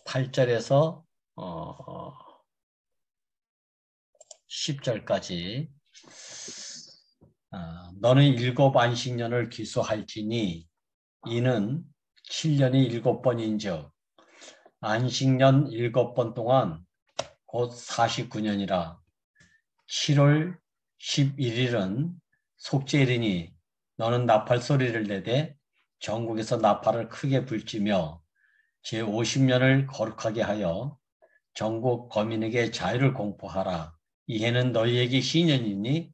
8절에서 10절까지 너는 7 안식년을 기수할지니 이는 7년이 7번인즉 안식년 7번 동안 곧 49년이라 7월 11일은 속죄일이니 너는 나팔 소리를 내되 전국에서 나팔을 크게 불지며 제50년을 거룩하게 하여 전국 거민에게 자유를 공포하라. 이 해는 너희에게 신년이니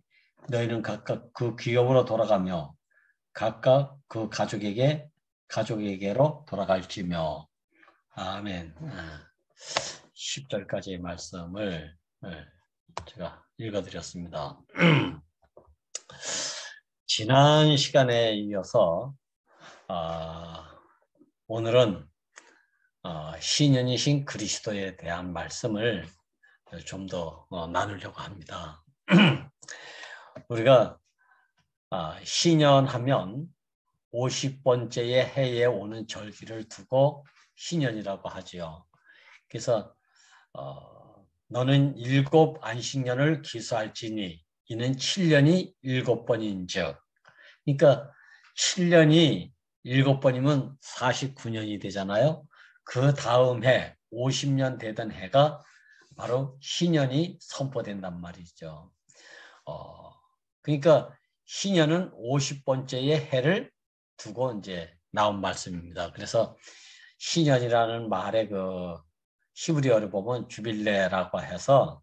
너희는 각각 그 기업으로 돌아가며 각각 그 가족에게로 돌아갈지며. 아멘. 10절까지의 말씀을 제가 읽어드렸습니다. 지난 시간에 이어서 오늘은 신년이신 그리스도에 대한 말씀을 좀 더 나누려고 합니다. 우리가 신년하면 50번째의 해에 오는 절기를 두고 신년이라고 하지요. 그래서 너는 7 안식년을 기수할지니 이는 7년이 7번인즉, 그러니까 7년이 7번이면 49년이 되잖아요. 그 다음 해 50년 되던 해가 바로 신년이 선포된단 말이죠. 그러니까 신년은 50번째의 해를 두고 이제 나온 말씀입니다. 그래서 신년이라는 말의 그 히브리어를 보면 주빌레라고 해서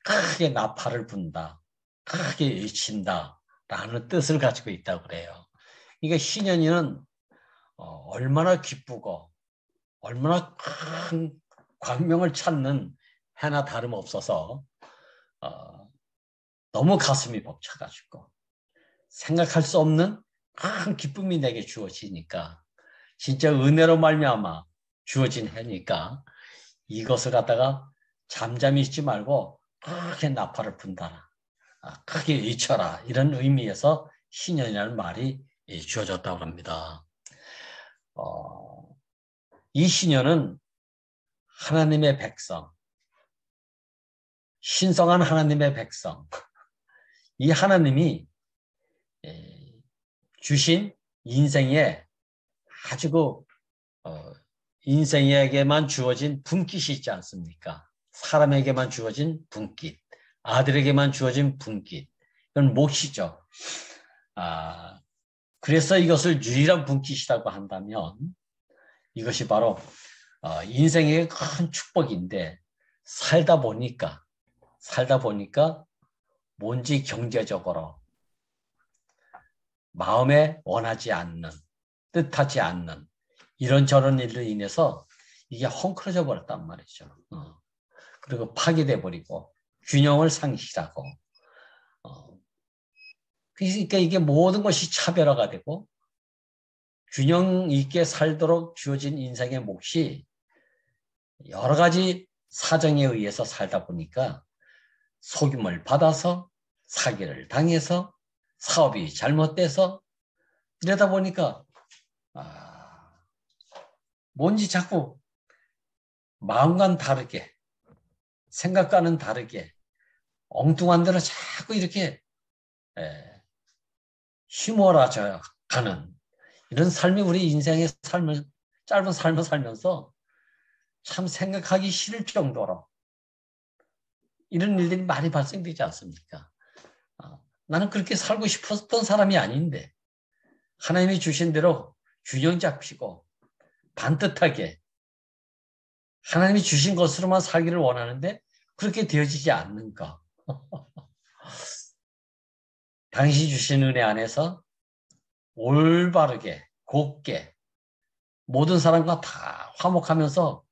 크게 나팔을 분다, 크게 외친다라는 뜻을 가지고 있다고 그래요. 그러니까 신년이는 얼마나 기쁘고 얼마나 큰 광명을 찾는 해나 다름없어서 너무 가슴이 벅차가지고 생각할 수 없는 큰 기쁨이 내게 주어지니까, 진짜 은혜로 말미암아 주어진 해니까 이것을 갖다가 잠잠히 있지 말고 크게 나팔을 분다라, 크게 외쳐라, 이런 의미에서 신년이라는 말이 주어졌다고 합니다. 이 신년은 하나님의 백성, 신성한 하나님의 백성, 이 하나님이 주신 인생에 아주 인생에게만 주어진 분깃이 있지 않습니까? 사람에게만 주어진 분깃, 아들에게만 주어진 분깃, 이건 몫이죠. 그래서 이것을 유일한 분깃이라고 한다면 이것이 바로 인생의 큰 축복인데, 살다 보니까 뭔지 경제적으로 마음에 원하지 않는, 뜻하지 않는 이런저런 일로 인해서 이게 헝클어져 버렸단 말이죠. 그리고 파괴돼 버리고 균형을 상실하고, 그러니까 이게 모든 것이 차별화가 되고 균형 있게 살도록 주어진 인생의 몫이 여러 가지 사정에 의해서 살다 보니까 속임을 받아서, 사기를 당해서, 사업이 잘못돼서, 이러다 보니까 뭔지 자꾸 마음과는 다르게, 생각과는 다르게 엉뚱한 대로 자꾸 이렇게 휘몰아져 가는 이런 삶이 우리 인생의 짧은 삶을 살면서 참 생각하기 싫을 정도로 이런 일들이 많이 발생되지 않습니까? 나는 그렇게 살고 싶었던 사람이 아닌데 하나님이 주신 대로 균형 잡히고 반듯하게 하나님이 주신 것으로만 살기를 원하는데 그렇게 되어지지 않는가. 당신이 주신 은혜 안에서 올바르게 곱게 모든 사람과 다 화목하면서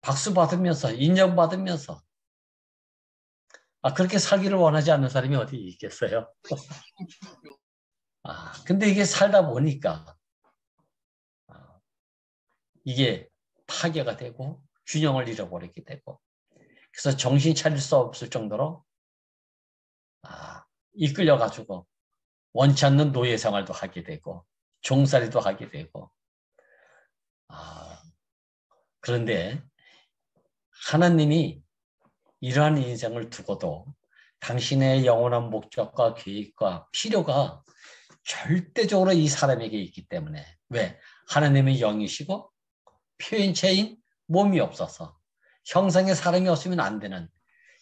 박수 받으면서 인정받으면서 그렇게 살기를 원하지 않는 사람이 어디 있겠어요? 근데 이게 살다 보니까 이게 파괴가 되고 균형을 잃어버리게 되고, 그래서 정신 차릴 수 없을 정도로 이끌려가지고 원치 않는 노예 생활도 하게 되고, 종살이도 하게 되고. 그런데 하나님이 이러한 인생을 두고도 당신의 영원한 목적과 계획과 필요가 절대적으로 이 사람에게 있기 때문에. 왜? 하나님의 영이시고 표현체인 몸이 없어서 형상의 사람이 없으면 안 되는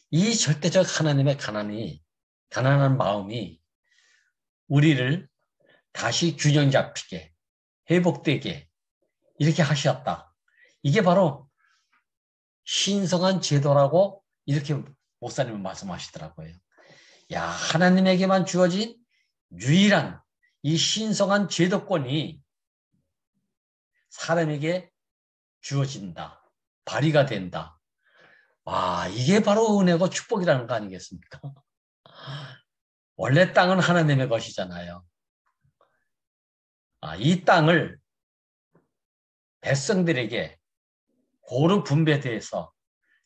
이 절대적 하나님의 가난한 마음이 우리를 다시 균형 잡히게 회복되게 이렇게 하셨다. 이게 바로 신성한 제도라고 이렇게 목사님은 말씀하시더라고요. 야, 하나님에게만 주어진 유일한 이 신성한 제도권이 사람에게 주어진다. 발휘가 된다. 와, 이게 바로 은혜고 축복이라는 거 아니겠습니까? 원래 땅은 하나님의 것이잖아요. 이 땅을 백성들에게 고루 분배돼서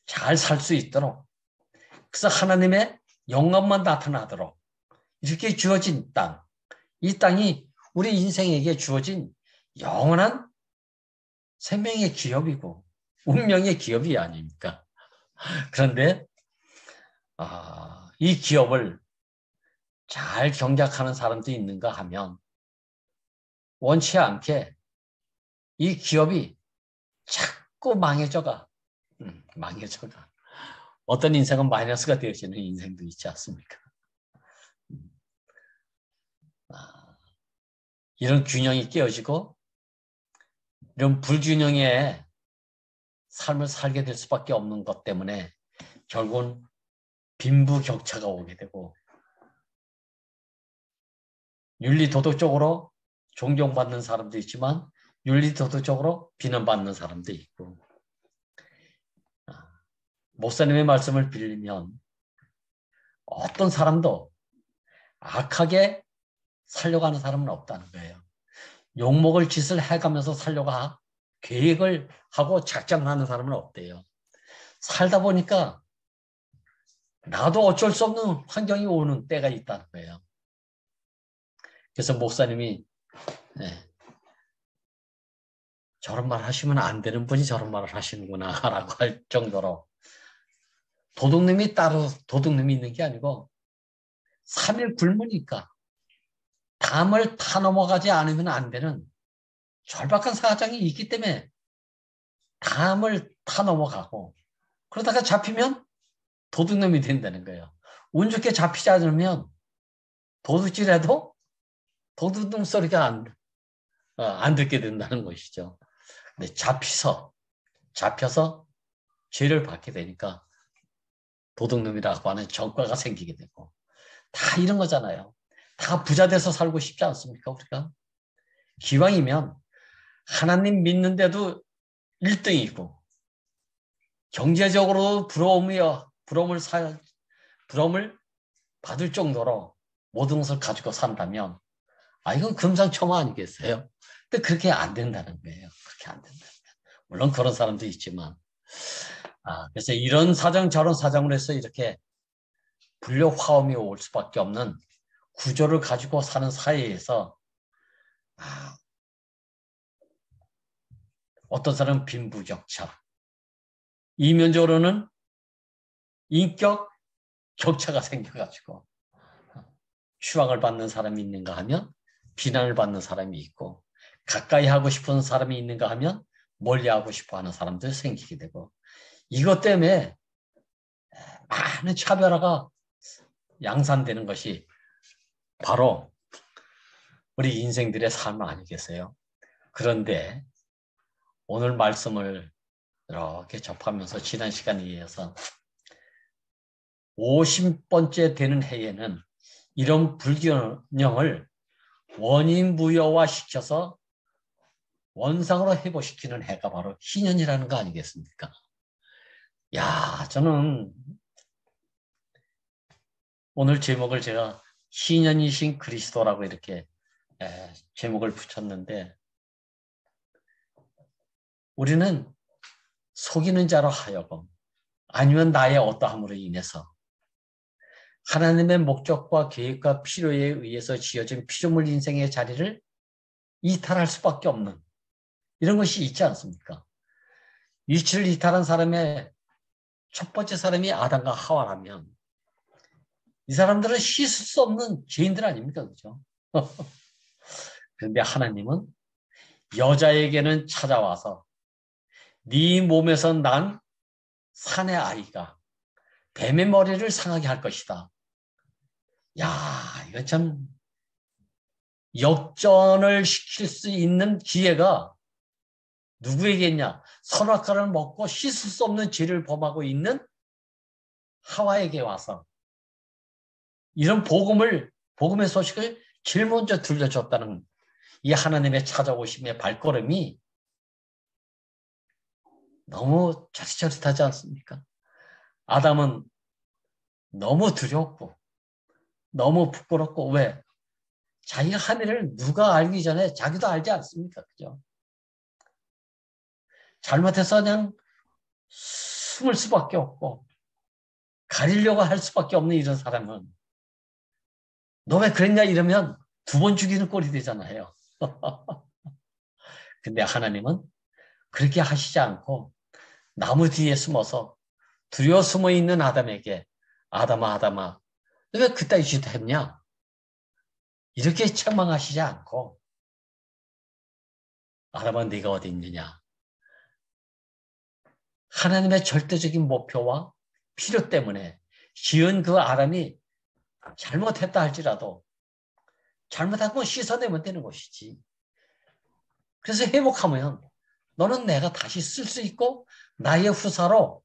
잘 살 수 있도록, 그래서 하나님의 영광만 나타나도록 이렇게 주어진 땅, 이 땅이 우리 인생에게 주어진 영원한 생명의 기업이고 운명의 기업이 아닙니까? 그런데 이 기업을 잘 경작하는 사람도 있는가 하면 원치 않게 이 기업이 자꾸 망해져가. 어떤 인생은 마이너스가 되어지는 인생도 있지 않습니까? 이런 균형이 깨어지고 이런 불균형의 삶을 살게 될 수밖에 없는 것 때문에 결국은 빈부격차가 오게 되고 윤리도덕적으로 존경받는 사람도 있지만 윤리도덕적으로 비난받는 사람도 있고. 목사님의 말씀을 빌리면 어떤 사람도 악하게 살려고 하는 사람은 없다는 거예요. 욕먹을 짓을 해가면서 살려고 계획을 하고 작정하는 사람은 없대요. 살다 보니까 나도 어쩔 수 없는 환경이 오는 때가 있다는 거예요. 그래서 목사님이 저런 말 하시면 안 되는 분이 저런 말을 하시는구나 라고 할 정도로 도둑놈이 따로 도둑놈이 있는 게 아니고 3일 굶으니까 담을 타 넘어가지 않으면 안 되는 절박한 사정이 있기 때문에 담을 타 넘어가고 그러다가 잡히면 도둑놈이 된다는 거예요. 운 좋게 잡히지 않으면 도둑질해도 도둑놈 소리가 안 듣게 된다는 것이죠. 근데 잡혀서 죄를 받게 되니까 도둑놈이라고 하는 전과가 생기게 되고 다 이런 거잖아요. 다 부자 돼서 살고 싶지 않습니까? 우리가 기왕이면 하나님 믿는데도 1등이고 경제적으로 부러움을 받을 정도로 모든 것을 가지고 산다면 이건 금상첨화 아니겠어요? 근데 그렇게 안 된다는 거예요. 그렇게 안 된다는 거예요. 물론 그런 사람도 있지만 그래서 이런 사정 저런 사정을 해서 이렇게 불협화음이 올 수밖에 없는 구조를 가지고 사는 사회에서 어떤 사람은 빈부격차, 이면적으로는 인격 격차가 생겨가지고 추앙을 받는 사람이 있는가 하면 비난을 받는 사람이 있고 가까이 하고 싶은 사람이 있는가 하면 멀리 하고 싶어 하는 사람도 생기게 되고 이것 때문에 많은 차별화가 양산되는 것이 바로 우리 인생들의 삶 아니겠어요? 그런데 오늘 말씀을 이렇게 접하면서 지난 시간에 이어서 50번째 되는 해에는 이런 불균형을 원인무효화시켜서 원상으로 회복시키는 해가 바로 희년이라는 거 아니겠습니까? 야, 저는 오늘 제목을 제가 희년이신 그리스도라고 이렇게 제목을 붙였는데 우리는 속이는 자로 하여금 아니면 나의 어떠함으로 인해서 하나님의 목적과 계획과 필요에 의해서 지어진 피조물 인생의 자리를 이탈할 수밖에 없는 이런 것이 있지 않습니까? 위치를 이탈한 사람의 첫 번째 사람이 아담과 하와라면 이 사람들은 씻을 수 없는 죄인들 아닙니까? 그죠? 그런데 하나님은 여자에게는 찾아와서 네 몸에서 난 산의 아이가 뱀의 머리를 상하게 할 것이다. 야, 이거 참 역전을 시킬 수 있는 기회가 누구에게 있냐? 선악과를 먹고 씻을 수 없는 죄를 범하고 있는 하와에게 와서 이런 복음의 소식을 제일 먼저 들려줬다는 이 하나님의 찾아오심의 발걸음이 너무 짜릿짜릿하지 않습니까? 아담은 너무 두렵고 너무 부끄럽고 왜? 자기가 한 일을 누가 알기 전에 자기도 알지 않습니까? 그죠? 잘못해서 그냥 숨을 수밖에 없고 가리려고 할 수밖에 없는 이런 사람은 너 왜 그랬냐 이러면 두 번 죽이는 꼴이 되잖아요. 근데 하나님은 그렇게 하시지 않고 나무 뒤에 숨어서 두려워 숨어 있는 아담에게 아담아 아담아 너 왜 그따위 짓 했냐? 이렇게 책망하시지 않고 아담아 네가 어디 있느냐? 하나님의 절대적인 목표와 필요 때문에 지은 그 아담이 잘못했다 할지라도 잘못한 건 씻어내면 되는 것이지. 그래서 회복하면 너는 내가 다시 쓸 수 있고 나의 후사로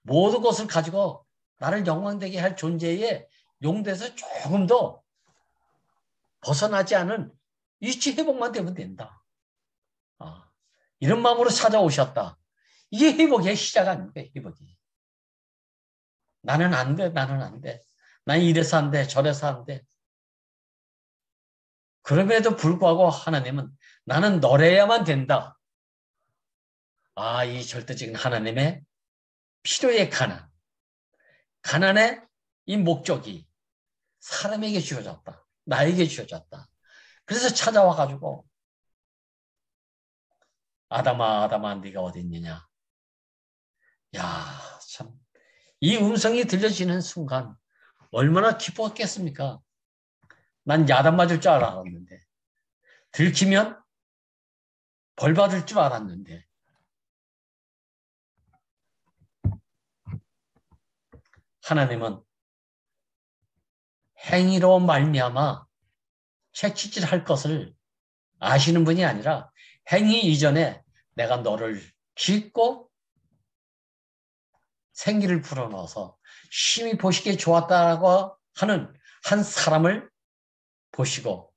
모든 것을 가지고 나를 영광되게 할 존재의 용도에서 조금 더 벗어나지 않은 위치 회복만 되면 된다. 이런 마음으로 찾아오셨다. 이게 회복의 시작 아닙니까? 회복이. 나는 안 돼. 나는 안 돼. 난 이래서 안 돼. 저래서 안 돼. 그럼에도 불구하고 하나님은 나는 너래야만 된다. 이 절대적인 하나님의 필요의 가난. 가난의 이 목적이 사람에게 주어졌다. 나에게 주어졌다. 그래서 찾아와가지고 아담아 아담아 네가 어디 있느냐. 야, 참. 이 음성이 들려지는 순간 얼마나 기뻤겠습니까? 난 야단 맞을 줄 알았는데 들키면 벌 받을 줄 알았는데 하나님은 행위로 말미암아 채찍질할 것을 아시는 분이 아니라 행위 이전에 내가 너를 짓고 생기를 불어넣어서 심히 보시기에 좋았다라고 하는 한 사람을 보시고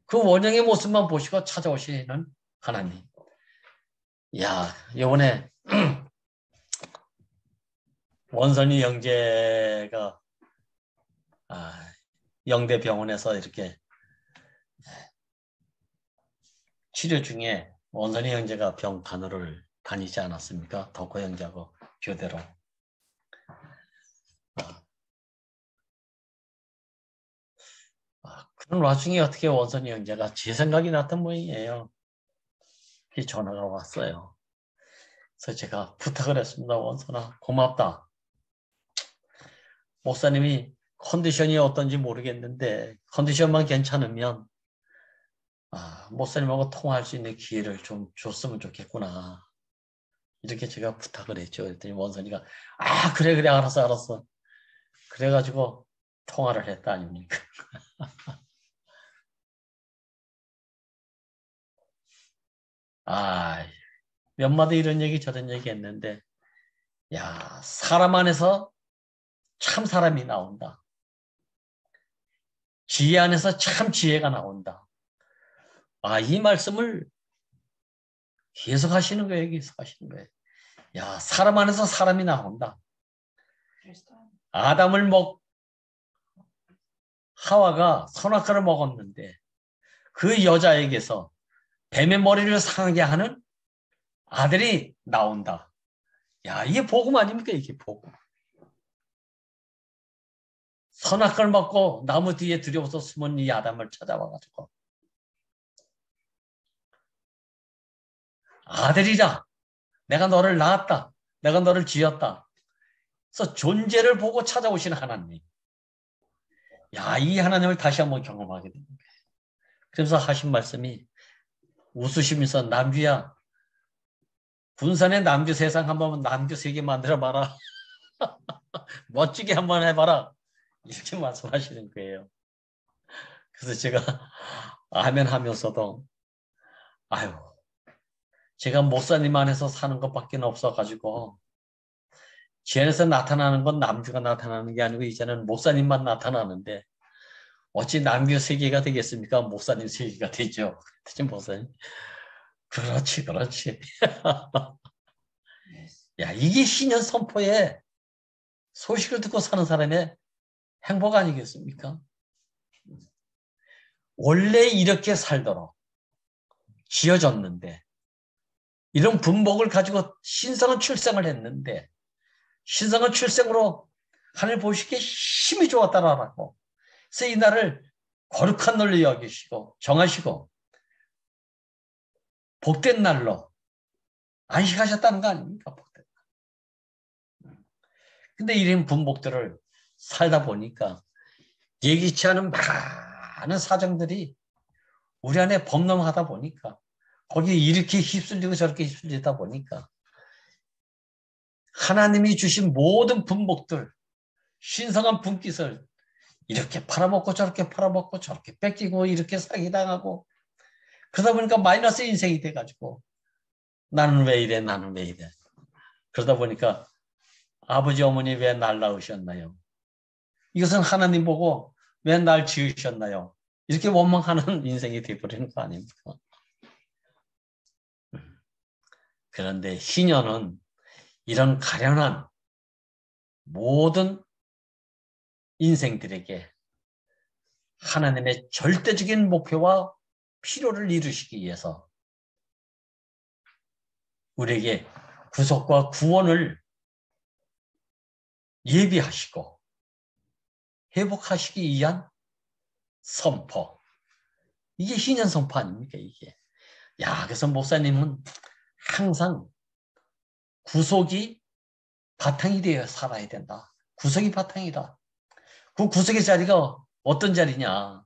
그 원형의 모습만 보시고 찾아오시는 하나님. 야, 이번에 원선이 형제가 영대병원에서 이렇게 치료 중에 원선이 형제가 병 간호를 다니지 않았습니까? 덕호 형제하고 교대로. 그런 와중에 어떻게 원선이 형제가 제 생각이 났던 모양이에요. 전화가 왔어요. 그래서 제가 부탁을 했습니다. 원선아, 고맙다. 목사님이 컨디션이 어떤지 모르겠는데 컨디션만 괜찮으면 목사님하고 통화할 수 있는 기회를 좀 줬으면 좋겠구나. 이렇게 제가 부탁을 했죠. 그랬더니 원선이가 그래 알았어. 그래가지고 통화를 했다 아닙니까? 몇 마디 이런 얘기 저런 얘기 했는데 야, 사람 안에서 참 사람이 나온다. 지혜 안에서 참 지혜가 나온다. 이 말씀을 계속 하시는 거예요. 계속 하시는 거예요. 야, 사람 안에서 사람이 나온다. 하와가 선악과를 먹었는데 그 여자에게서 뱀의 머리를 상하게 하는 아들이 나온다. 야, 이게 복음 아닙니까? 이게 복음. 선악과를 먹고 나무 뒤에 두려워서 숨은 이 아담을 찾아와가지고 아들이라. 내가 너를 낳았다. 내가 너를 지었다. 그래서 존재를 보고 찾아오시는 하나님. 야, 이 하나님을 다시 한번 경험하게 됩니다. 그래서 하신 말씀이 웃으시면서 남주야, 군산의 남주 세상 한번 남주 세계 만들어봐라. 멋지게 한번 해봐라. 이렇게 말씀하시는 거예요. 그래서 제가 아멘 하면서도 아유, 제가 목사님 안에서 사는 것밖에 없어가지고 지 안에서 나타나는 건 남주가 나타나는 게 아니고 이제는 목사님만 나타나는데 어찌 남주 세계가 되겠습니까? 목사님 세계가 되죠. 그치 목사님? 그렇지, 그렇지. 야, 이게 신년 선포의 소식을 듣고 사는 사람의 행복 아니겠습니까? 원래 이렇게 살도록 지어졌는데 이런 분복을 가지고 신성한 출생을 했는데 신성한 출생으로 하늘 보시기에 힘이 좋았다라고 그래서 이 날을 거룩한 날로 여기시고 정하시고 복된 날로 안식하셨다는 거 아닙니까? 복된 날. 근데 이런 분복들을 살다 보니까 예기치 않은 많은 사정들이 우리 안에 범람하다 보니까 거기에 이렇게 휩쓸리고 저렇게 휩쓸리다 보니까 하나님이 주신 모든 분복들, 신성한 분깃을 이렇게 팔아먹고 저렇게 팔아먹고 저렇게 뺏기고 이렇게 사기당하고 그러다 보니까 마이너스 인생이 돼가지고 나는 왜 이래 나는 왜 이래 그러다 보니까 아버지 어머니 왜 날 낳으셨나요? 이것은 하나님 보고 왜 날 지으셨나요? 이렇게 원망하는 인생이 되어버리는 거 아닙니까? 그런데 희년은 이런 가련한 모든 인생들에게 하나님의 절대적인 목표와 필요를 이루시기 위해서 우리에게 구속과 구원을 예비하시고 회복하시기 위한 선포. 이게 희년 선포 아닙니까, 이게. 야, 그래서 목사님은 항상 구속이 바탕이 되어 살아야 된다. 구속이 바탕이다. 그 구속의 자리가 어떤 자리냐.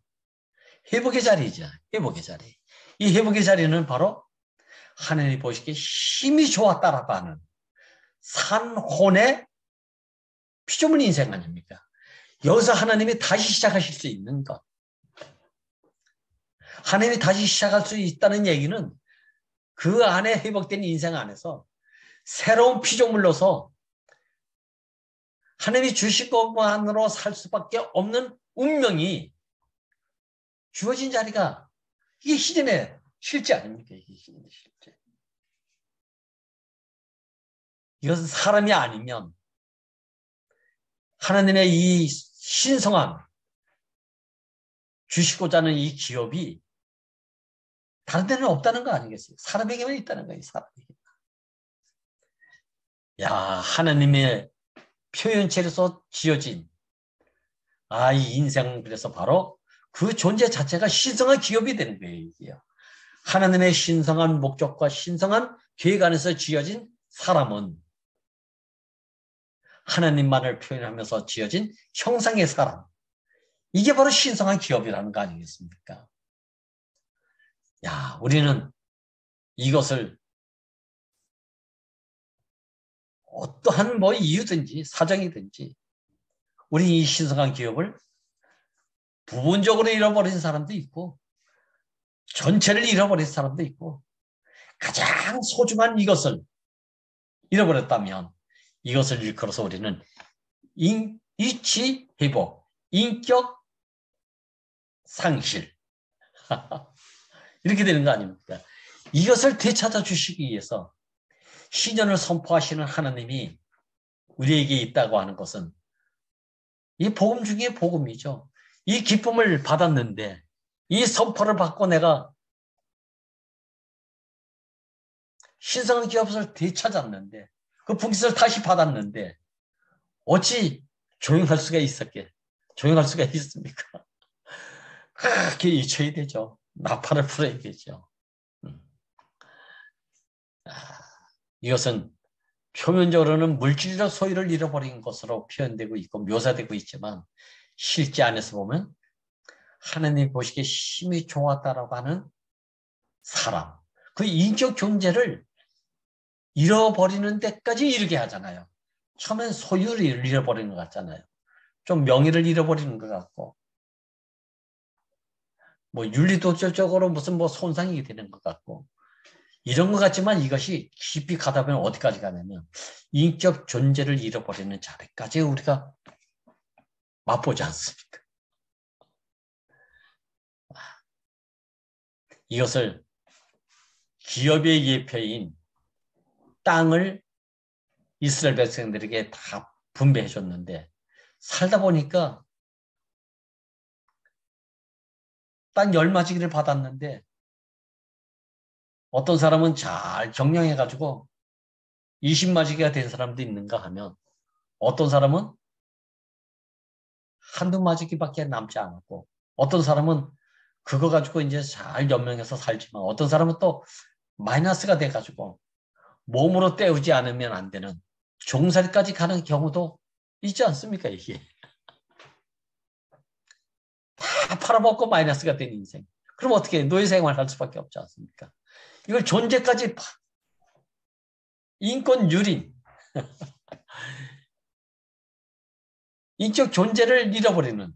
회복의 자리죠. 회복의 자리. 이 회복의 자리는 바로 하나님이 보시기에 힘이 좋았다라고 하는 산혼의 피조물 인생 아닙니까? 여기서 하나님이 다시 시작하실 수 있는 것. 하나님이 다시 시작할 수 있다는 얘기는 그 안에 회복된 인생 안에서 새로운 피조물로서 하나님이 주신 것만으로 살 수밖에 없는 운명이 주어진 자리가 이게 희년의 실제 아닙니까? 이게 희년의 실제. 이것은 사람이 아니면 하나님의 이 신성한 주시고자 하는 이 기업이 다른 데는 없다는 거 아니겠어요? 사람에게만 있다는 거예요. 사람에게. 야, 하나님의 표현체로서 지어진 이 인생은 그래서 바로 그 존재 자체가 신성한 기업이 되는 거예요. 이게요. 하나님의 신성한 목적과 신성한 계획 안에서 지어진 사람은 하나님만을 표현하면서 지어진 형상의 사람. 이게 바로 신성한 기업이라는 거 아니겠습니까? 야, 우리는 이것을 어떠한 뭐 이유든지 사정이든지 우리 이 신성한 기업을 부분적으로 잃어버린 사람도 있고 전체를 잃어버린 사람도 있고 가장 소중한 이것을 잃어버렸다면 이것을 일컬어서 우리는 이치 회복, 인격 상실 이렇게 되는 거 아닙니까? 이것을 되찾아 주시기 위해서 희년을 선포하시는 하나님이 우리에게 있다고 하는 것은 이 복음 중에 복음이죠. 이 기쁨을 받았는데 이 선포를 받고 내가 신성한 기업을 되찾았는데 그 분깃을 다시 받았는데 어찌 조용할 수가 있었게? 조용할 수가 있습니까? 그렇게 잊혀야 되죠. 나팔을 불어야 되죠. 아, 이것은 표면적으로는 물질적 소유를 잃어버린 것으로 표현되고 있고 묘사되고 있지만 실제 안에서 보면 하나님 보시기에 힘이 좋았다라고 하는 사람, 그 인격 존재를 잃어버리는 데까지 이르게 하잖아요. 처음엔 소유를 잃어버리는 것 같잖아요. 좀 명예를 잃어버리는 것 같고, 뭐 윤리도덕적으로 무슨 뭐 손상이 되는 것 같고, 이런 것 같지만 이것이 깊이 가다 보면 어디까지 가냐면 인격 존재를 잃어버리는 자리까지 우리가 맛보지 않습니까? 이것을 기업의 예표인 땅을 이스라엘 백성들에게 다 분배해 줬는데 살다 보니까 땅 10마지기를 받았는데 어떤 사람은 잘 경영해가지고 20마지기가 된 사람도 있는가 하면 어떤 사람은 한두 마지기밖에 남지 않았고 어떤 사람은 그거 가지고 이제 잘 연명해서 살지만 어떤 사람은 또 마이너스가 돼가지고 몸으로 때우지 않으면 안 되는 종살이까지 가는 경우도 있지 않습니까? 이게 다 팔아먹고 마이너스가 된 인생. 그럼 어떻게 노예 생활할 수밖에 없지 않습니까? 이걸 존재까지 인권 유린, 인격 존재를 잃어버리는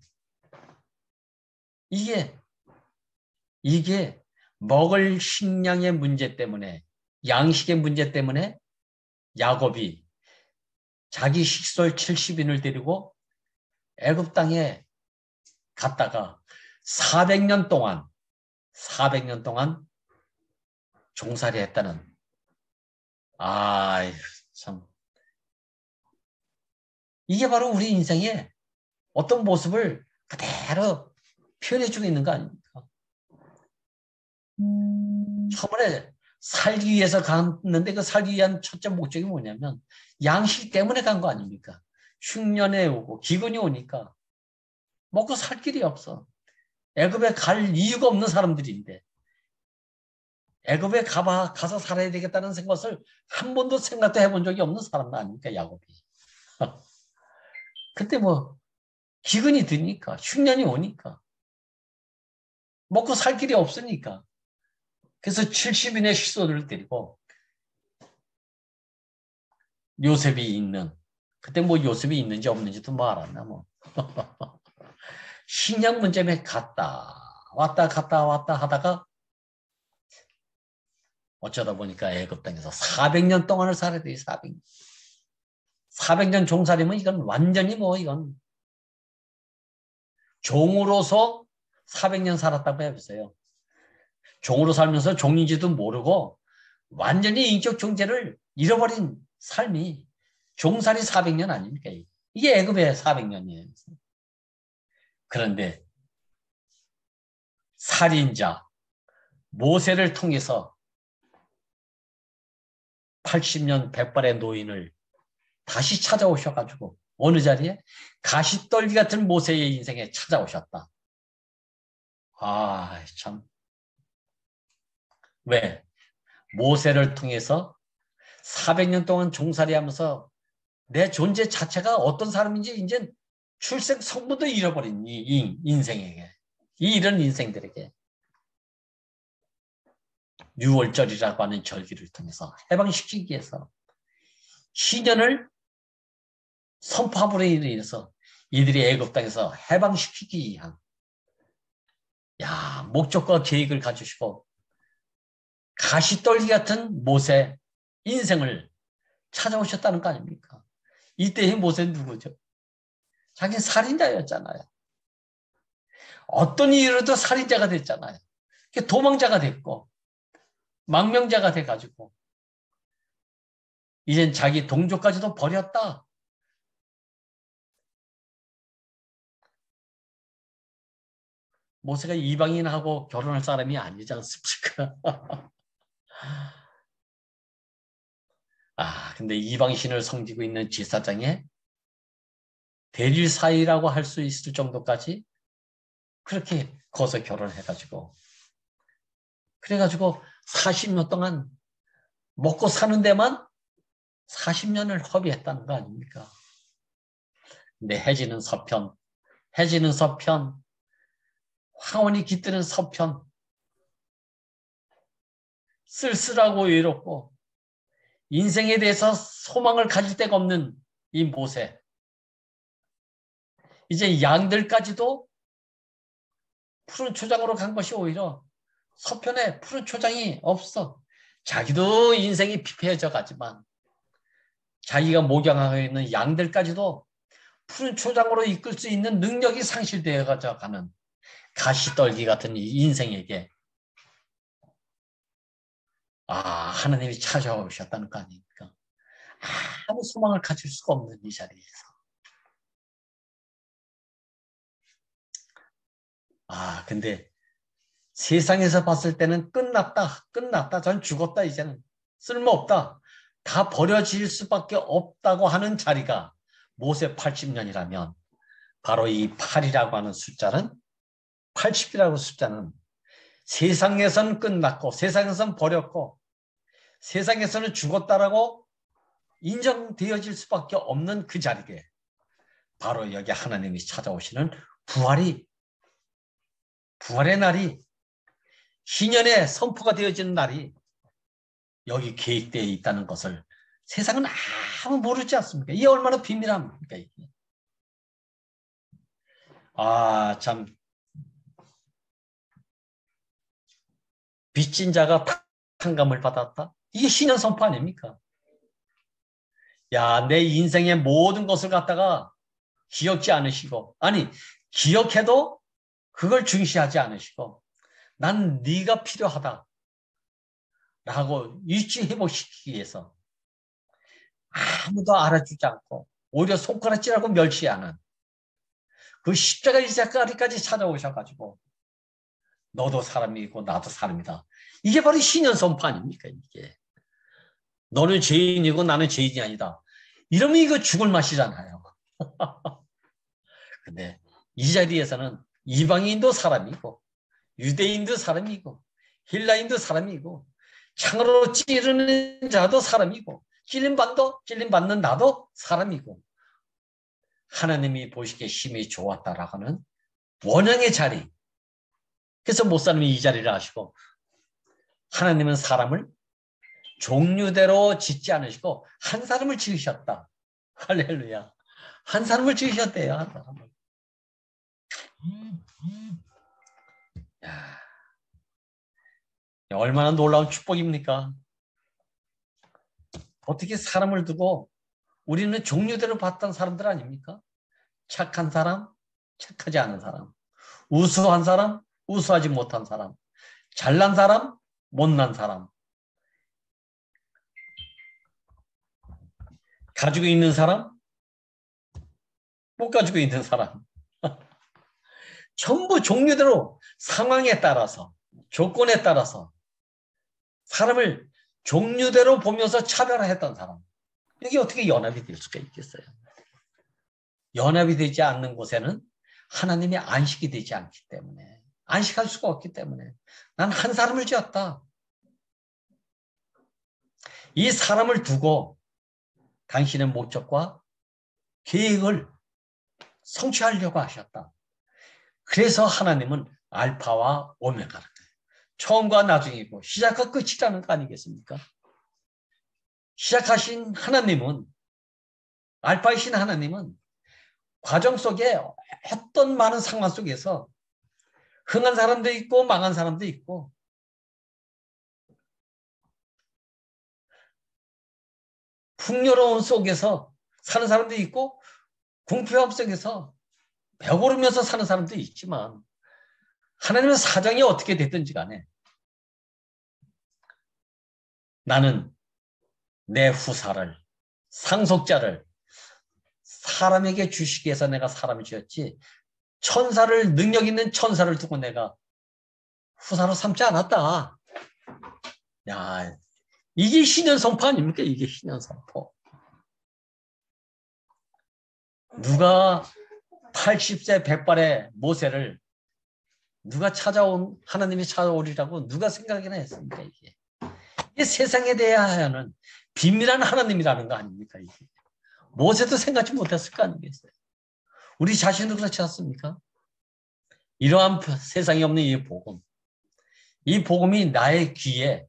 이게 먹을 식량의 문제 때문에 양식의 문제 때문에 야곱이 자기 식솔 70인을 데리고 애굽 땅에 갔다가 400년 동안 종살이 했다는 참 이게 바로 우리 인생의 어떤 모습을 그대로 표현해주고 있는 거 아닙니까? 처음에 살기 위해서 갔는데 그 살기 위한 첫째 목적이 뭐냐면 양식 때문에 간 거 아닙니까? 흉년에 오고 기근이 오니까 먹고 살 길이 없어. 애굽에 갈 이유가 없는 사람들인데 애굽에 가서 살아야 되겠다는 것을 한 번도 생각도 해본 적이 없는 사람 아닙니까? 야곱이. 그때 뭐 기근이 드니까 흉년이 오니까 먹고 살 길이 없으니까 그래서 70인의 식소를 데리고 요셉이 있는 그때 뭐 요셉이 있는지 없는지도 뭐 알았나 뭐 식량 문제에 갔다 왔다 하다가 어쩌다 보니까 애굽 땅에서 400년 동안을 살아야 돼. 400년. 400년 종살이면 이건 완전히 뭐 이건 종으로서 400년 살았다고 해보세요. 종으로 살면서 종인지도 모르고 완전히 인격 존재를 잃어버린 삶이 종살이 400년 아닙니까? 이게 애굽의 400년이에요. 그런데 살인자 모세를 통해서 80년 백발의 노인을 다시 찾아오셔가지고 어느 자리에? 가시떨기 같은 모세의 인생에 찾아오셨다. 참. 왜? 모세를 통해서 400년 동안 종살이하면서 내 존재 자체가 어떤 사람인지 이제 출생 성분도 잃어버린 이 인생에게 이런 인생들에게 6월절이라고 하는 절기를 통해서 해방시키기 위해서 시년을 선포함으로 인해서 이들이 애굽 땅에서 해방시키기 위한 목적과 계획을 가지시고 가시떨기 같은 모세 인생을 찾아오셨다는 거 아닙니까? 이때의 모세는 누구죠? 자기는 살인자였잖아요. 어떤 이유로도 살인자가 됐잖아요. 도망자가 됐고 망명자가 돼가지고 이젠 자기 동족까지도 버렸다. 모세가 이방인하고 결혼할 사람이 아니지 않습니까? 근데 이방신을 섬기고 있는 제사장의 대릴 사이라고 할 수 있을 정도까지 그렇게 거서 결혼해가지고 그래가지고 40년 동안 먹고 사는 데만 40년을 허비했다는 거 아닙니까? 근데 해지는 서편, 해지는 서편, 황혼이 깃드는 서편, 쓸쓸하고 외롭고 인생에 대해서 소망을 가질 데가 없는 이 모세. 이제 양들까지도 푸른 초장으로 간 것이 오히려 서편에 푸른 초장이 없어. 자기도 인생이 피폐해져 가지만 자기가 목양하고 있는 양들까지도 푸른 초장으로 이끌 수 있는 능력이 상실되어 가는 가시떨기 같은 이 인생에게 하나님이 찾아오셨다는 거 아닙니까? 아무 소망을 가질 수가 없는 이 자리에서. 근데 세상에서 봤을 때는 끝났다. 전 죽었다. 이제는 쓸모없다. 다 버려질 수밖에 없다고 하는 자리가 모세 80년이라면 바로 이 8이라고 하는 숫자는 80이라고 숫자는 세상에선 끝났고 세상에선 버렸고 세상에서는 죽었다라고 인정되어질 수밖에 없는 그 자리에 바로 여기 하나님이 찾아오시는 부활의 날이 신년의 선포가 되어지는 날이 여기 계획되어 있다는 것을 세상은 아무 모르지 않습니까? 이게 얼마나 비밀합니까? 이게. 참 빚진 자가 탕감을 받았다. 이게 신년 선포 아닙니까? 내 인생의 모든 것을 갖다가 기억지 않으시고 기억해도 그걸 중시하지 않으시고 난 네가 필요하다 라고 유지회복시키기 위해서 아무도 알아주지 않고 오히려 손가락질하고 멸시하는 그 십자가 이 자리까지 찾아오셔가지고 너도 사람이고 나도 사람이다. 이게 바로 신년 선포 아닙니까? 이게 너는 죄인이고 나는 죄인이 아니다. 이러면 이거 죽을 맛이잖아요. 근데 이 자리에서는 이방인도 사람이고 유대인도 사람이고 헬라인도 사람이고 창으로 찌르는 자도 사람이고 찔림받는 나도 사람이고 하나님이 보시기에 힘이 좋았다라고 하는 원형의 자리. 그래서 못사님이 이 자리를 하시고 하나님은 사람을 종류대로 짓지 않으시고 한 사람을 지으셨다. 할렐루야. 한 사람을 지으셨대요. 한 사람을. 얼마나 놀라운 축복입니까? 어떻게 사람을 두고 우리는 종류대로 봤던 사람들 아닙니까? 착한 사람, 착하지 않은 사람, 우수한 사람, 우수하지 못한 사람, 잘난 사람, 못난 사람, 가지고 있는 사람, 못 가지고 있는 사람. 전부 종류대로 상황에 따라서 조건에 따라서 사람을 종류대로 보면서 차별화했던 사람. 이게 어떻게 연합이 될 수가 있겠어요? 연합이 되지 않는 곳에는 하나님이 안식이 되지 않기 때문에 안식할 수가 없기 때문에 난 한 사람을 지었다. 이 사람을 두고 당신의 목적과 계획을 성취하려고 하셨다. 그래서 하나님은 알파와 오메가라는 거예요. 처음과 나중이고 시작과 끝이라는 거 아니겠습니까? 시작하신 하나님은 알파이신 하나님은 과정 속에 어떤 많은 상황 속에서 흥한 사람도 있고 망한 사람도 있고 풍요로운 속에서 사는 사람도 있고 궁핍함 속에서 배고르면서 사는 사람도 있지만 하나님은 사정이 어떻게 됐든지 간에 나는 내 후사를 상속자를 사람에게 주시기 위해서 내가 사람을 지었지 천사를 능력 있는 천사를 두고 내가 후사로 삼지 않았다. 야, 이게 신년 선포 아닙니까? 이게 신년 선포. 누가 80세 100발의 모세를 누가 하나님이 찾아오리라고 누가 생각이나 했습니까? 이게 이게 세상에 대해야 하는 비밀한 하나님이라는 거 아닙니까? 이게. 모세도 생각지 못했을 거 아니겠어요? 우리 자신도 그렇지 않습니까? 이러한 세상에 없는 이 복음, 이 복음이 나의 귀에,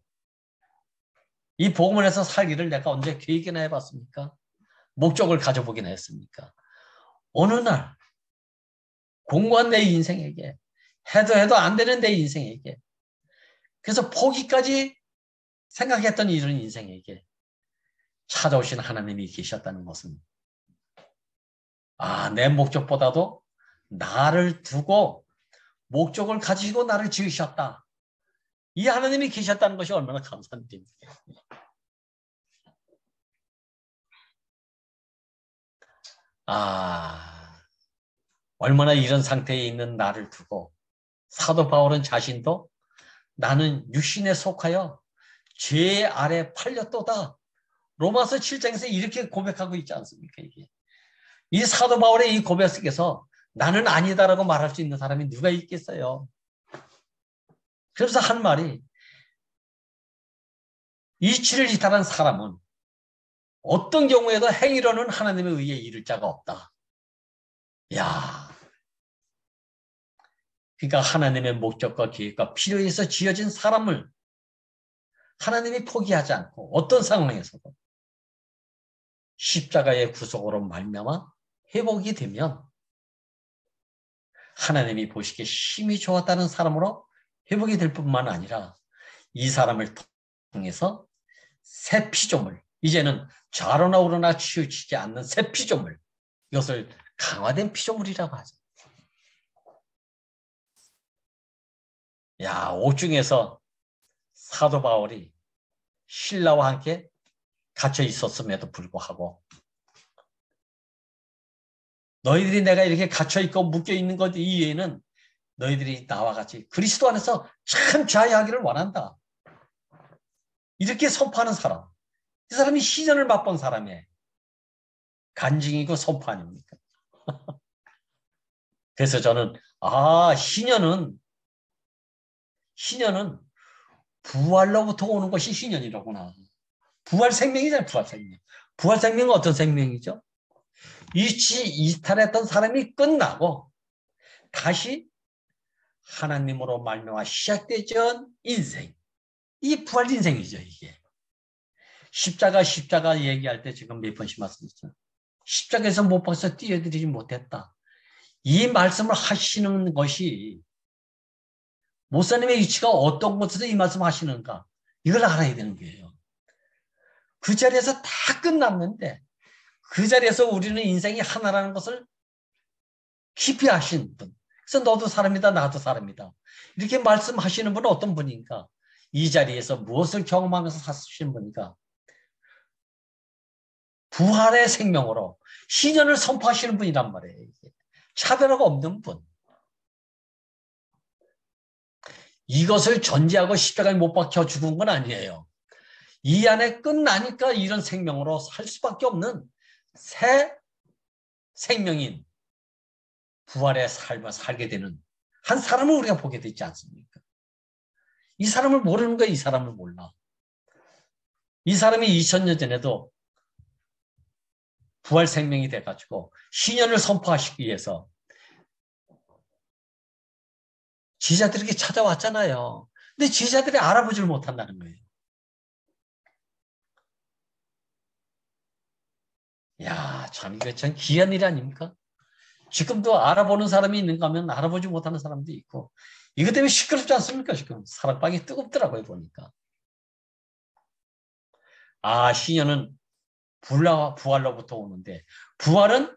이 복음을 해서 살기를 내가 언제 계획이나 해봤습니까? 목적을 가져보기나 했습니까? 어느 날 공고한 내 인생에게, 해도 안 되는 내 인생에게, 그래서 포기까지 생각했던 이런 인생에게 찾아오신 하나님이 계셨다는 것은, 내 목적보다도 나를 두고 목적을 가지고 나를 지으셨다. 이 하나님이 계셨다는 것이 얼마나 감사한 일입니까? 얼마나 이런 상태에 있는 나를 두고 사도 바울은 자신도 나는 육신에 속하여 죄 아래 팔렸도다. 로마서 7장에서 이렇게 고백하고 있지 않습니까? 이게. 이 사도 바울의 이 고백 속에서 나는 아니다라고 말할 수 있는 사람이 누가 있겠어요? 그래서 한 말이, 이치를 이탈한 사람은 어떤 경우에도 행위로는 하나님에 의해 이를 자가 없다. 야, 그러니까 하나님의 목적과 계획과 필요에 의해서 지어진 사람을 하나님이 포기하지 않고 어떤 상황에서도 십자가의 구속으로 말미암아 회복이 되면 하나님이 보시기에 심히 좋았다는 사람으로 회복이 될 뿐만 아니라 이 사람을 통해서 새 피조물, 이제는 좌로나 우로나 치우치지 않는 새 피조물, 이것을 강화된 피조물이라고 하죠. 옥중에서 사도 바울이 신라와 함께 갇혀 있었음에도 불구하고 너희들이 내가 이렇게 갇혀 있고 묶여 있는 것 이외에는 너희들이 나와 같이 그리스도 안에서 참 자유하기를 원한다. 이렇게 선포하는 사람, 이 사람이 시련을 맛본 사람의 간증이고 선포 아닙니까? 그래서 저는 희년은 부활로부터 오는 것이 희년이라구나. 부활 생명이잖아요. 부활 생명. 부활 생명은 어떤 생명이죠? 이탈했던 사람이 끝나고 다시 하나님으로 말미암아 시작되던 인생, 이 부활 인생이죠. 이게 십자가 얘기할 때 지금 몇 번씩 말씀드렸죠. 십자가에서 못 박아서 띄워드리지 못했다. 이 말씀을 하시는 것이 목사님의 위치가 어떤 곳에서 이 말씀을 하시는가, 이걸 알아야 되는 거예요. 그 자리에서 다 끝났는데 그 자리에서 우리는 인생이 하나라는 것을 깊이 아신 분, 그래서 너도 사람이다 나도 사람이다 이렇게 말씀하시는 분은 어떤 분인가? 이 자리에서 무엇을 경험하면서 사시는 분인가? 부활의 생명으로 희년을 선포하시는 분이란 말이에요. 이게. 차별화가 없는 분. 이것을 전제하고 십자가에 못 박혀 죽은 건 아니에요. 이 안에 끝나니까 이런 생명으로 살 수밖에 없는 새 생명인 부활의 삶을 살게 되는 한 사람을 우리가 보게 되지 않습니까? 이 사람을 모르는 거야. 이 사람을 몰라. 이 사람이 2000년 전에도 부활 생명이 돼가지고 신년을 선포하시기 위해서 제자들에게 찾아왔잖아요. 근데 제자들이 알아보지를 못한다는 거예요. 참 이거 참 귀한 일 아닙니까? 지금도 알아보는 사람이 있는가 하면 알아보지 못하는 사람도 있고, 이것 때문에 시끄럽지 않습니까? 지금 사랑방이 뜨겁더라고요, 보니까. 신년은 부활로부터 오는데, 부활은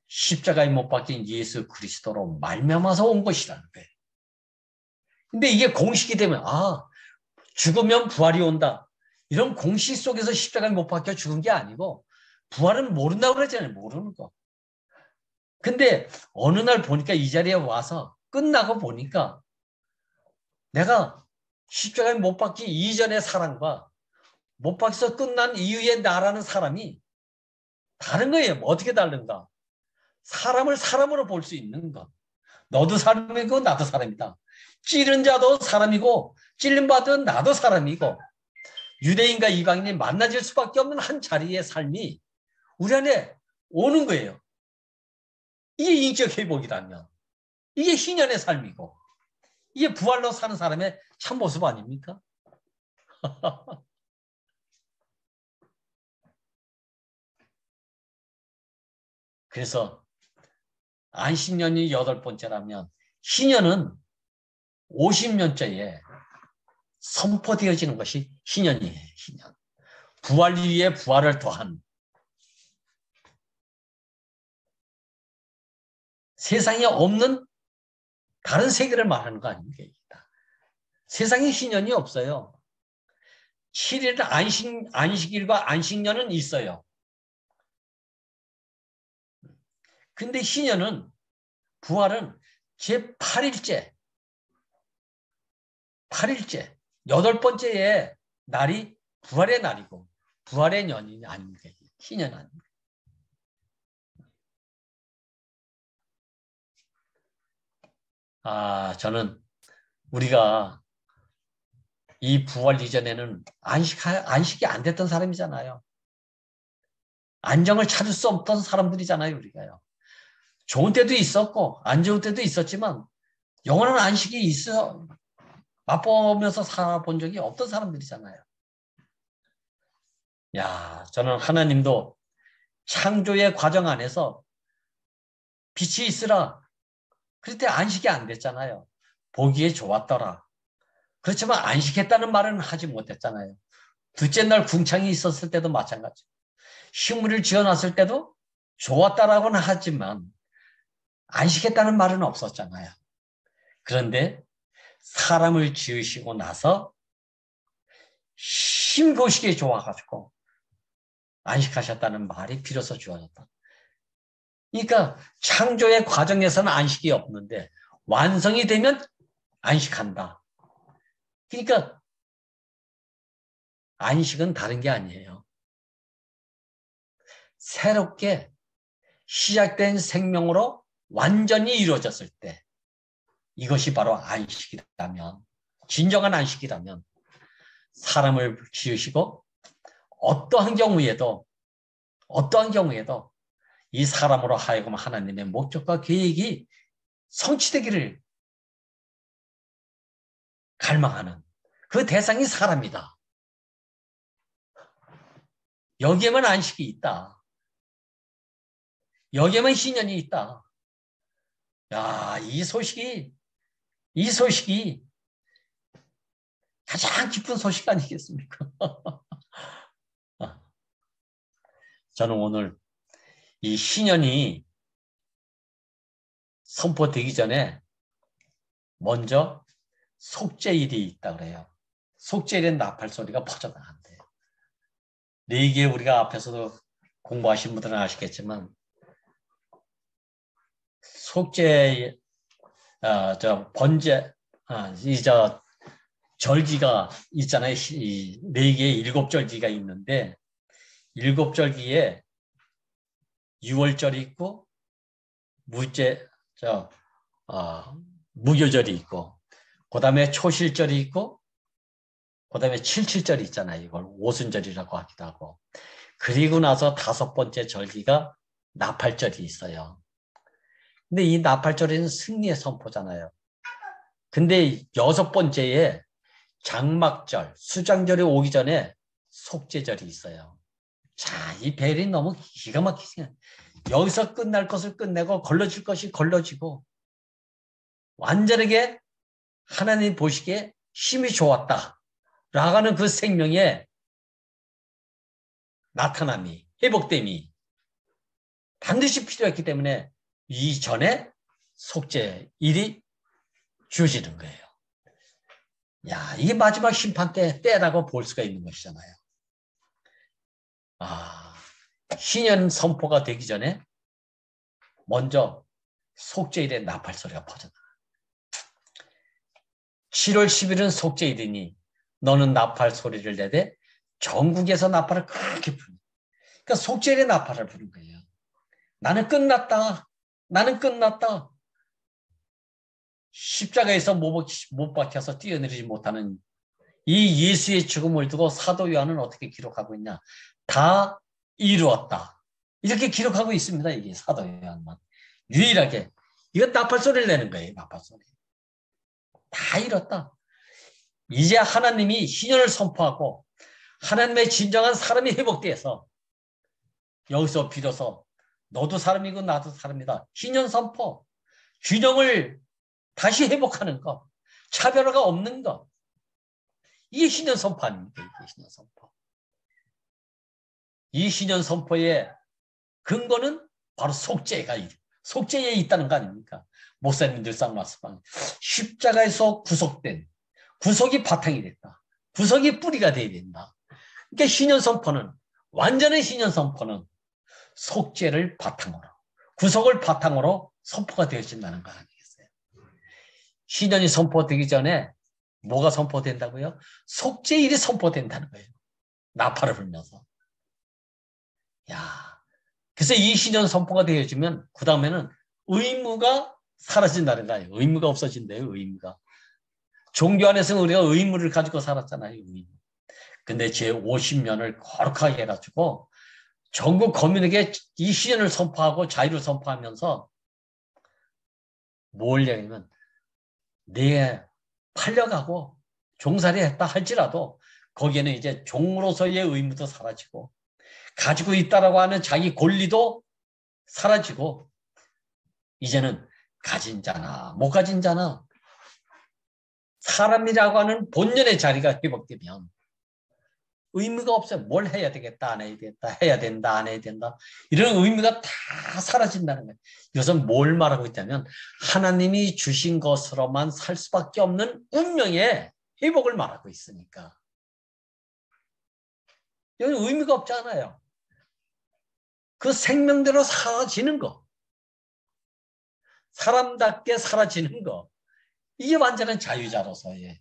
십자가에 못 박힌 예수 그리스도로 말미암아서 온 것이라는 거예요. 근데 이게 공식이 되면 죽으면 부활이 온다. 이런 공식 속에서 십자가에 못 박혀 죽은 게 아니고, 부활은 모른다고 그러잖아요. 모르는 거. 근데 어느 날 보니까 이 자리에 와서 끝나고 보니까 내가 십자가에 못 박기 이전의 사람과 못 박혀서 끝난 이후의 나라는 사람이 다른 거예요. 어떻게 다른가? 사람을 사람으로 볼 수 있는 것. 너도 사람이고 나도 사람이다. 찌른 자도 사람이고 찔린 바도 나도 사람이고 유대인과 이방인이 만나질 수밖에 없는 한 자리의 삶이 우리 안에 오는 거예요. 이게 인격 회복이라면, 이게 희년의 삶이고, 이게 부활로 사는 사람의 참모습 아닙니까? 그래서 안식년이 8번째라면 희년은 50년째에 선포되어지는 것이 희년이에요. 희년. 부활 위에 부활을 더한 세상에 없는 다른 세계를 말하는 거 아닙니까? 세상에 희년이 없어요. 7일 안식일과 안식년은 있어요. 근데 희년은 부활은 제8일째 8번째의 날이 부활의 날이고 부활의 년이 아닙니까? 희년 아닙니까? 저는 우리가 이 부활 이전에는 안식이 안 됐던 사람이잖아요. 안정을 찾을 수 없던 사람들이잖아요, 우리가요. 좋은 때도 있었고 안 좋은 때도 있었지만 영원한 안식이 있어 맛보면서 살아본 적이 없던 사람들이잖아요. 저는 하나님도 창조의 과정 안에서 빛이 있으라. 그럴 때 안식이 안 됐잖아요. 보기에 좋았더라. 그렇지만 안식했다는 말은 하지 못했잖아요. 둘째 날 궁창이 있었을 때도 마찬가지. 식물을 지어놨을 때도 좋았다라고는 하지만 안식했다는 말은 없었잖아요. 그런데 사람을 지으시고 나서 힘보시기에 좋아가지고 안식하셨다는 말이 비로소 주어졌다. 그러니까 창조의 과정에서는 안식이 없는데 완성이 되면 안식한다. 그러니까 안식은 다른 게 아니에요. 새롭게 시작된 생명으로 완전히 이루어졌을 때 이것이 바로 안식이라면, 진정한 안식이라면 사람을 지으시고 어떠한 경우에도 이 사람으로 하여금 하나님의 목적과 계획이 성취되기를 갈망하는 그 대상이 사람이다. 여기에만 안식이 있다. 여기에만 희년이 있다. 이 소식이 가장 기쁜 소식 아니겠습니까? 저는 오늘 이 희년이 선포되기 전에 먼저 속죄일이 있다 그래요. 속죄일엔 나팔 소리가 퍼져나간대요. 이게 우리가 앞에서도 공부하신 분들은 아시겠지만 속죄 번제 절기가 있잖아요. 이 4개의 7절기가 있는데 7절기에 6월절이 있고 무교절이 있고 그다음에 초실절이 있고 그다음에 칠칠절이 있잖아요. 이걸 오순절이라고 하기도 하고. 그리고 나서 5번째 절기가 나팔절이 있어요. 근데 이 나팔절에는 승리의 선포잖아요. 근데 6번째에 장막절, 수장절이 오기 전에 속죄절이 있어요. 이 벨이 너무 기가 막히지. 여기서 끝날 것을 끝내고 걸러질 것이 걸러지고 완전하게 하나님 보시기에 힘이 좋았다. 라가는 그 생명의 나타남이, 회복됨이 반드시 필요했기 때문에 이전에 속죄일이 주어지는 거예요. 이게 마지막 심판 때라고 볼 수가 있는 것이잖아요. 희년 선포가 되기 전에 먼저 속죄일의 나팔 소리가 퍼져나가. 7월 10일은 속죄일이니 너는 나팔 소리를 내되 전국에서 나팔을 크게 부르. 그러니까 속죄일의 나팔을 부른 거예요. 나는 끝났다. 십자가에서 못 박혀서 뛰어내리지 못하는 이 예수의 죽음을 두고 사도 요한은 어떻게 기록하고 있냐? 다 이루었다. 이렇게 기록하고 있습니다. 이게 사도 요한만. 유일하게. 이건 나팔 소리를 내는 거예요. 나팔 소리. 다 이뤘다. 이제 하나님이 신년을 선포하고 하나님의 진정한 사람이 회복돼서 여기서 비로소 너도 사람이고 나도 사람이다. 신년 선포. 균형을 다시 회복하는 것. 차별화가 없는 것. 이게 신년 선포 아닙니까? 이게 신년 선포. 이 신년 선포의 근거는 바로 속죄에 있다는 거 아닙니까? 목사님 늘상 말씀하는 십자가에서 구속된 구속이 바탕이 됐다. 구속이 뿌리가 돼야 된다. 그러니까 신년 선포는 완전한 신년 선포는 속죄를 바탕으로 구속을 바탕으로 선포가 되어진다는 거 아니겠어요? 신년이 선포되기 전에 뭐가 선포된다고요? 속죄일이 선포된다는 거예요. 나팔을 불면서. 야, 그래서 이 신년 선포가 되어지면 그 다음에는 의무가 사라진다는 거예요. 의무가 없어진대요. 의무가. 종교 안에서는 우리가 의무를 가지고 살았잖아요. 의무. 근데 제 50년을 거룩하게 해가지고 전국 거민에게 이 신년을 선포하고 자유를 선포하면서 뭘 얘기하면 내 팔려가고 종살이 했다 할지라도 거기에는 이제 종으로서의 의무도 사라지고 가지고 있다라고 하는 자기 권리도 사라지고 이제는 가진 자나 못 가진 자나 사람이라고 하는 본연의 자리가 회복되면 의무가 없어요. 뭘 해야 되겠다, 안 해야 되겠다, 해야 된다, 안 해야 된다. 이런 의무가 다 사라진다는 거예요. 이것은 뭘 말하고 있다면 하나님이 주신 것으로만 살 수밖에 없는 운명의 회복을 말하고 있으니까. 여기 의미가 없잖아요. 그 생명대로 사라지는 거. 사람답게 사라지는 거. 이게 완전한 자유자로서의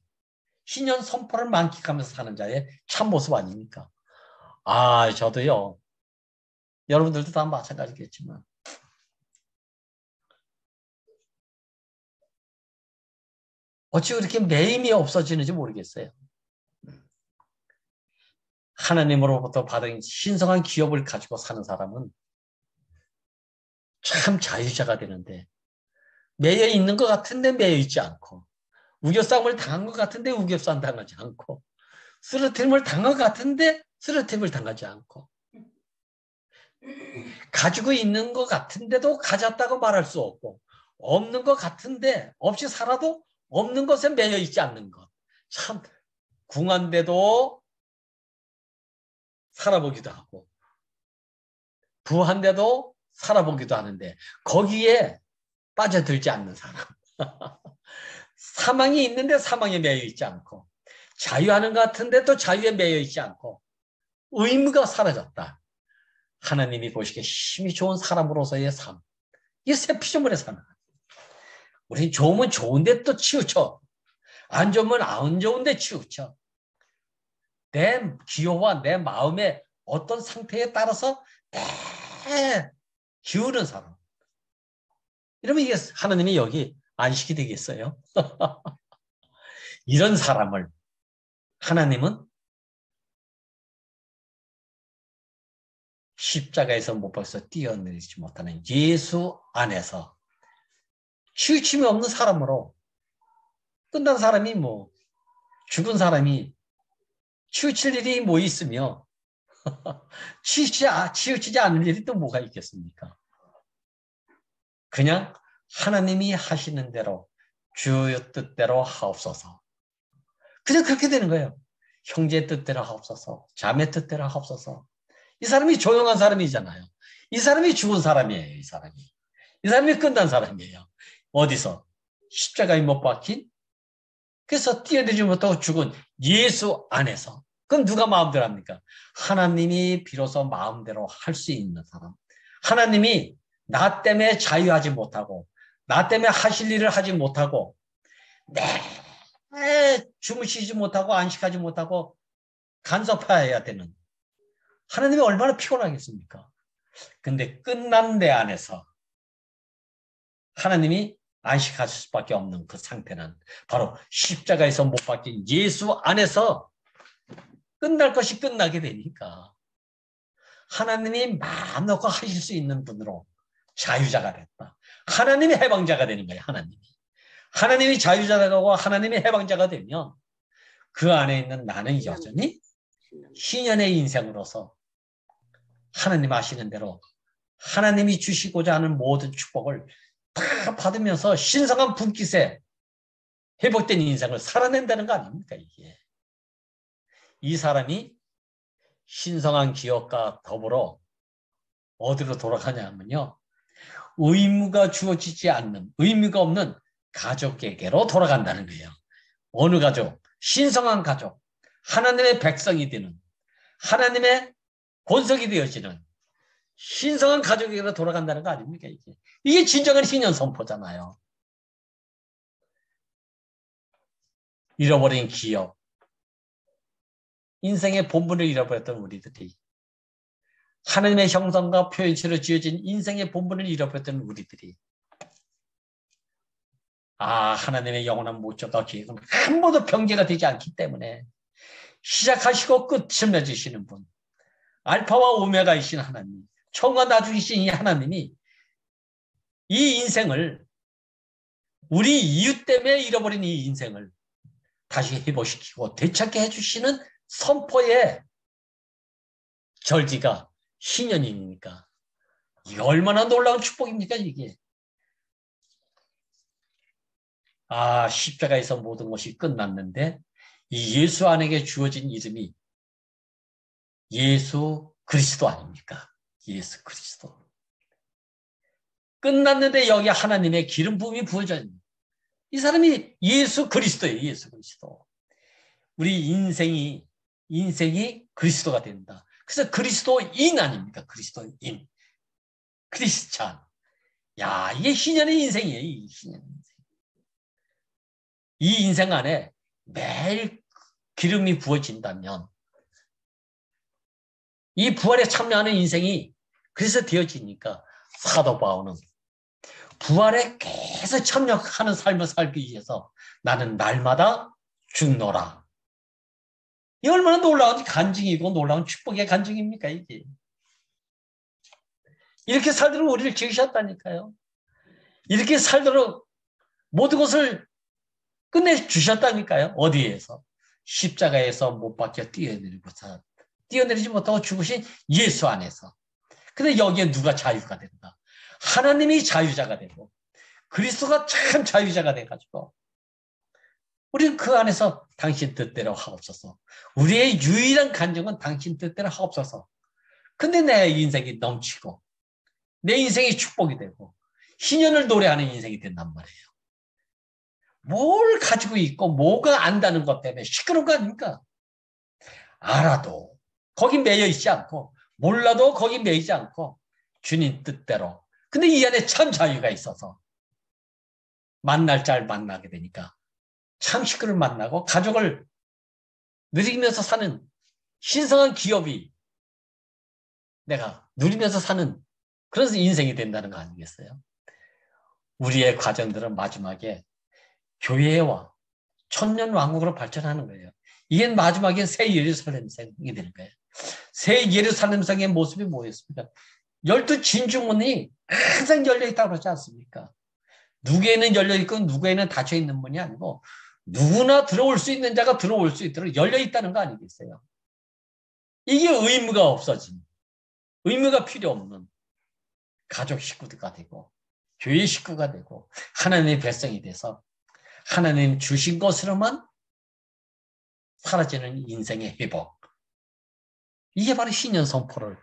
신년 선포를 만끽하면서 사는 자의 참모습 아닙니까? 아, 저도요. 여러분들도 다 마찬가지겠지만 어찌 그렇게 매임이 없어지는지 모르겠어요. 하나님으로부터 받은 신성한 기업을 가지고 사는 사람은 참 자유자가 되는데 매여 있는 것 같은데 매여 있지 않고 우겨싸움을 당한 것 같은데 우겨싸움 당하지 않고 쓰러뜨림을 당한 것 같은데 쓰러뜨림을 당하지 않고 가지고 있는 것 같은데도 가졌다고 말할 수 없고 없는 것 같은데 없이 살아도 없는 것에 매여 있지 않는 것. 참 궁한데도 살아보기도 하고 부한데도 살아보기도 하는데 거기에 빠져들지 않는 사람. 사망이 있는데 사망에 매여 있지 않고 자유하는 것 같은데 또 자유에 매여 있지 않고 의무가 사라졌다. 하나님이 보시기에 힘이 좋은 사람으로서의 삶. 이게 새 피조물의 삶. 우리 좋으면 좋은데 또 치우쳐. 안 좋으면 안 좋은데 치우쳐. 내 기호와 내 마음의 어떤 상태에 따라서 기우는 사람. 이러면 이게 하나님이 여기 안식이 되겠어요? 이런 사람을 하나님은 십자가에서 못 박아서 뛰어내리지 못하는 예수 안에서 치우침이 없는 사람으로 끝난 사람이 뭐 죽은 사람이 치우칠 일이 뭐 있으며 치우치지 않을 일이 또 뭐가 있겠습니까? 그냥 하나님이 하시는 대로 주의 뜻대로 하옵소서. 그냥 그렇게 되는 거예요. 형제 뜻대로 하옵소서. 자매 뜻대로 하옵소서. 이 사람이 조용한 사람이잖아요. 이 사람이 죽은 사람이에요. 이 사람이 끝난 사람이에요. 어디서? 십자가에 못 박힌? 그래서 뛰어내지 못하고 죽은 예수 안에서. 그럼 누가 마음대로 합니까? 하나님이 비로소 마음대로 할 수 있는 사람. 하나님이 나 때문에 자유하지 못하고 나 때문에 하실 일을 하지 못하고 주무시지 못하고 안식하지 못하고 간섭해야 되는 하나님이 얼마나 피곤하겠습니까? 근데 끝난 내 안에서 하나님이 안식할 수밖에 없는 그 상태는 바로 십자가에서 못 박힌 예수 안에서 끝날 것이 끝나게 되니까 하나님이 마음 놓고 하실 수 있는 분으로 자유자가 됐다. 하나님이 해방자가 되는 거예요. 하나님이 자유자가 되고 하나님이 해방자가 되면 그 안에 있는 나는 여전히 신년의 인생으로서 하나님 아시는 대로 하나님이 주시고자 하는 모든 축복을 다 받으면서 신성한 분깃에 회복된 인생을 살아낸다는 거 아닙니까? 이게. 이 사람이 신성한 기업과 더불어 어디로 돌아가냐면요. 의무가 주어지지 않는, 의무가 없는 가족에게로 돌아간다는 거예요. 어느 가족? 신성한 가족. 하나님의 백성이 되는, 하나님의 본석이 되어지는 신성한 가족에게로 돌아간다는 거 아닙니까? 이게 진정한 신년 선포잖아요. 잃어버린 기업, 인생의 본분을 잃어버렸던 우리들이, 하나님의 형상과 표현체로 지어진 인생의 본분을 잃어버렸던 우리들이, 하나님의 영원한 목적과 계획은 한 번도 변개가 되지 않기 때문에 시작하시고 끝을 맺으시는 분, 알파와 오메가이신 하나님, 처음과 나중이신 이 하나님이 이 인생을, 우리 이유 때문에 잃어버린 이 인생을 다시 회복시키고 되찾게 해주시는 선포의 절기가 신년이니까 이게 얼마나 놀라운 축복입니까, 이게. 십자가에서 모든 것이 끝났는데 이 예수 안에게 주어진 이름이 예수 그리스도 아닙니까? 예수 그리스도. 끝났는데 여기 하나님의 기름 부음이 부어져 있는 이 사람이 예수 그리스도예요. 예수 그리스도. 우리 인생이 그리스도가 된다. 그래서 그리스도인 아닙니까? 그리스도인. 크리스찬. 이게 신년의 인생이에요. 이 신년의 인생. 이 인생 안에 매일 기름이 부어진다면 이 부활에 참여하는 인생이 그래서 되어지니까 사도 바울은 부활에 계속 참여하는 삶을 살기 위해서 나는 날마다 죽노라. 이 얼마나 놀라운 간증이고 놀라운 축복의 간증입니까, 이게. 이렇게 살도록 우리를 지으셨다니까요. 이렇게 살도록 모든 것을 끝내주셨다니까요. 어디에서? 십자가에서 못 박혀 뛰어내리지 못하고 죽으신 예수 안에서. 근데 여기에 누가 자유가 된다? 하나님이 자유자가 되고 그리스도가 참 자유자가 돼가지고 우리는 그 안에서 당신 뜻대로 하옵소서. 우리의 유일한 간증은 당신 뜻대로 하옵소서. 근데 내 인생이 넘치고 내 인생이 축복이 되고 신년을 노래하는 인생이 된단 말이에요. 뭘 가지고 있고 뭐가 안다는 것 때문에 시끄러운 거 아닙니까? 알아도 거기 매여 있지 않고 몰라도 거기 매이지 않고 주님 뜻대로. 근데 이 안에 참 자유가 있어서 만날 잘 만나게 되니까 참 식구를 만나고 가족을 누리면서 사는 신성한 기업이 내가 누리면서 사는 그런 인생이 된다는 거 아니겠어요? 우리의 과정들은 마지막에 교회와 천년 왕국으로 발전하는 거예요. 이게 마지막에 새 예루살렘 성이 되는 거예요. 새 예루살렘 성의 모습이 뭐였습니까? 12 진주문이 항상 열려있다고 그러지 않습니까? 누구에는 열려있고 누구에는 닫혀있는 문이 아니고 누구나 들어올 수 있는 자가 들어올 수 있도록 열려있다는 거 아니겠어요? 이게 의무가 없어진, 의무가 필요 없는 가족 식구가 되고 교회 식구가 되고 하나님의 백성이 돼서 하나님 주신 것으로만 사라지는 인생의 회복. 이게 바로 신년 선포를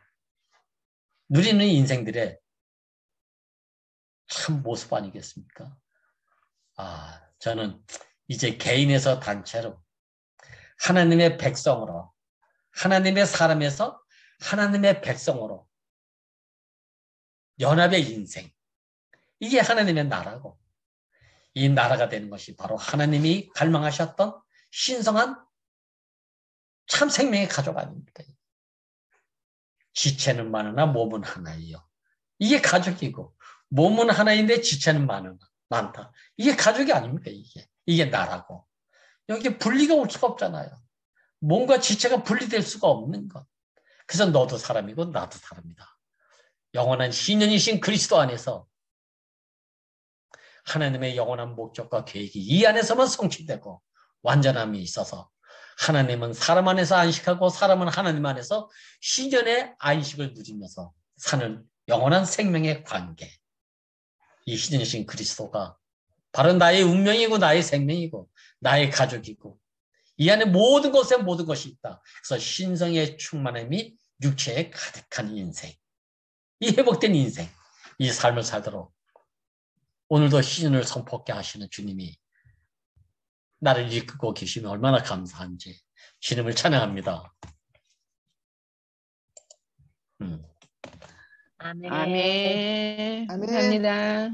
누리는 인생들의 참 모습 아니겠습니까? 저는 이제 개인에서 단체로 하나님의 백성으로, 하나님의 사람에서 하나님의 백성으로 연합의 인생. 이게 하나님의 나라고 이 나라가 되는 것이 바로 하나님이 갈망하셨던 신성한 참 생명의 가족 아닙니까? 지체는 많으나 몸은 하나이요. 이게 가족이고 몸은 하나인데 지체는 많으나 많다. 이게 가족이 아닙니까? 이게 나라고. 여기 분리가 올 수가 없잖아요. 몸과 지체가 분리될 수가 없는 것. 그래서 너도 사람이고 나도 사람이다. 영원한 신년이신 그리스도 안에서 하나님의 영원한 목적과 계획이 이 안에서만 성취되고 완전함이 있어서 하나님은 사람 안에서 안식하고 사람은 하나님 안에서 신년의 안식을 누리면서 사는 영원한 생명의 관계. 이 신년이신 그리스도가 바로 나의 운명이고 나의 생명이고 나의 가족이고 이 안에 모든 것에 모든 것이 있다. 그래서 신성의 충만함이 육체에 가득한 인생. 이 회복된 인생. 이 삶을 살도록 오늘도 신년을 선포하게 하시는 주님이 나를 이끌고 계시면 얼마나 감사한지 주님을 찬양합니다. 아멘. 아멘. 아멘. 감사합니다.